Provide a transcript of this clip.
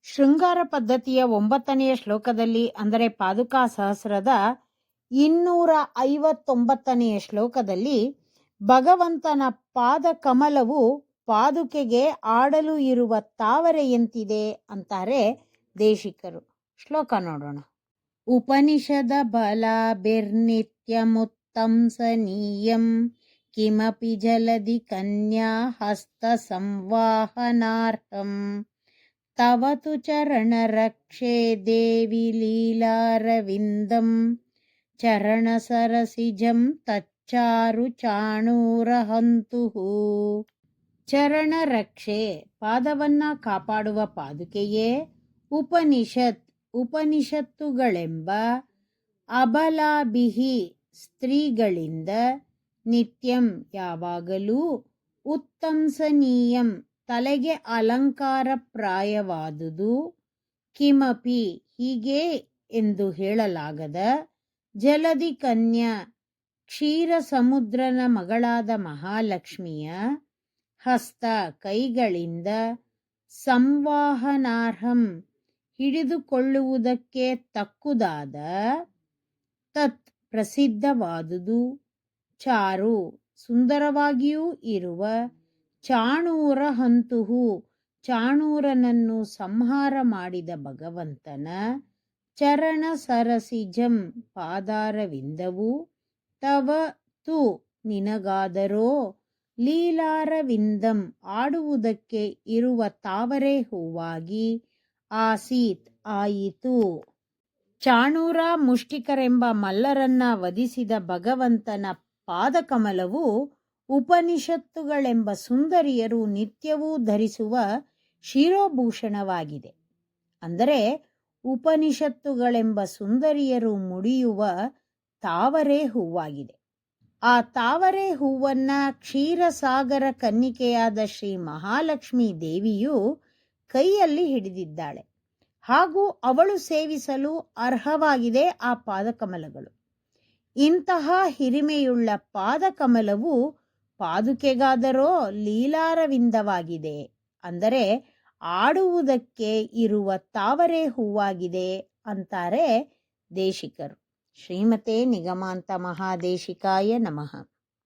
ಶೃಂಗಾರ ಪದ್ಧತಿಯ 9ನೆಯ ಶ್ಲೋಕದಲ್ಲಿ, ಅಂದರೆ ಪಾದುಕಾ ಸಹಸ್ರದ 259ನೆಯ ಶ್ಲೋಕದಲ್ಲಿ, ಭಗವಂತನ ಪಾದ ಕಮಲವು ಪಾದುಕೆಗೆ ಆಡಲು ಇರುವ ತಾವರೆಯಂತಿದೆ ಅಂತಾರೆ ದೇಶಿಕರು. ಶ್ಲೋಕ ನೋಡೋಣ. ಉಪನಿಷದ ಬಲಾಭಿರ್ನಿತ್ಯಮುತ್ತಂಸನೀಯಂ ಕಿಮಪಿ ಜಲದಿ ಕನ್ಯಾ ಹಸ್ತ ಸಂವಾಹನಾರ್ಹಂ ತವ ತು ಚರಣ ರಕ್ಷೆ ದೇವಿ ಲೀಲಾರವಿಂದಂ ಚರಣ ಸರಸಿಜಂ ತಚ್ಚಾರು ಚಾಣೂರಹಂತುಃ. ಚರಣ ರಕ್ಷೆ, ಪಾದವನ್ನ ಕಾಪಾಡುವ ಪಾದುಕೆಯೇ. ಉಪನಿಷತ್, ಉಪನಿಷತ್ತುಗಳೆಂಬ. ಅಬಲಾಭಿಹಿ, ಸ್ತ್ರೀಗಳಿಂದ. ನಿತ್ಯಂ, ಯಾವಾಗಲೂ. ಉತ್ತಂಸನೀಯಂ, ತಲೆಗೆ ಅಲಂಕಾರಪ್ರಾಯವಾದುದು. ಕಿಮಪಿ, ಹೀಗೆ ಎಂದು ಹೇಳಲಾಗದ. ಜಲದಿ ಕನ್ಯಾ, ಕ್ಷೀರ ಸಮುದ್ರನ ಮಗಳಾದ ಮಹಾಲಕ್ಷ್ಮಿಯ. ಹಸ್ತ, ಕೈಗಳಿಂದ. ಸಂವಾಹನಾರ್ಹಂ, ಹಿಡಿದುಕೊಳ್ಳುವುದಕ್ಕೆ ತಕ್ಕುದಾದ. ತತ್, ಪ್ರಸಿದ್ಧವಾದುದು. ಚಾರು, ಸುಂದರವಾಗಿಯೂ ಇರುವ. ಚಾಣೂರ ಹಂತುಹು, ಚಾಣೂರನನ್ನು ಸಂಹಾರ ಮಾಡಿದ ಭಗವಂತನ. ಚರಣ ಸರಸಿಜಂ, ಪಾದಾರವಿಂದವು. ತವ ತು, ನಿನಗಾದರೋ. ಲೀಲಾರವಿಂದಂ, ಆಡುವುದಕ್ಕೆ ಇರುವ ತಾವರೆ ಹೂವಾಗಿ. ಆಸೀತ್, ಆಯಿತು. ಚಾಣೂರ ಮುಷ್ಟಿಕರೆಂಬ ಮಲ್ಲರನ್ನ ವಧಿಸಿದ ಭಗವಂತನ ಪಾದಕಮಲವು ಉಪನಿಷತ್ತುಗಳೆಂಬ ಸುಂದರಿಯರು ನಿತ್ಯವೂ ಧರಿಸುವ ಶಿರೋಭೂಷಣವಾಗಿದೆ. ಅಂದರೆ ಉಪನಿಷತ್ತುಗಳೆಂಬ ಸುಂದರಿಯರು ಮುಡಿಯುವ ತಾವರೆ ಹೂವಾಗಿದೆ. ಆ ತಾವರೆ ಹೂವನ್ನ ಕ್ಷೀರಸಾಗರ ಕನ್ನಿಕೆಯಾದ ಶ್ರೀ ಮಹಾಲಕ್ಷ್ಮೀ ದೇವಿಯು ಕೈಯಲ್ಲಿ ಹಿಡಿದಿದ್ದಾಳೆ. ಹಾಗೂ ಅವಳು ಸೇವಿಸಲು ಅರ್ಹವಾಗಿದೆ ಆ ಪಾದಕಮಲಗಳು. ಇಂತಹ ಹಿರಿಮೆಯುಳ್ಳ ಪಾದಕಮಲವು ಪಾದುಕೆಗಾದರೋ ಲೀಲಾರವಿಂದವಾಗಿದೆ. ಅಂದರೆ ಆಡುವುದಕ್ಕೆ ಇರುವ ತಾವರೆ ಹೂವಾಗಿದೆ ಅಂತಾರೆ ದೇಶಿಕರು. ಶ್ರೀಮತೆ ನಿಗಮಾಂತ ಮಹಾದೇಶಿಕಾಯ ನಮಃ.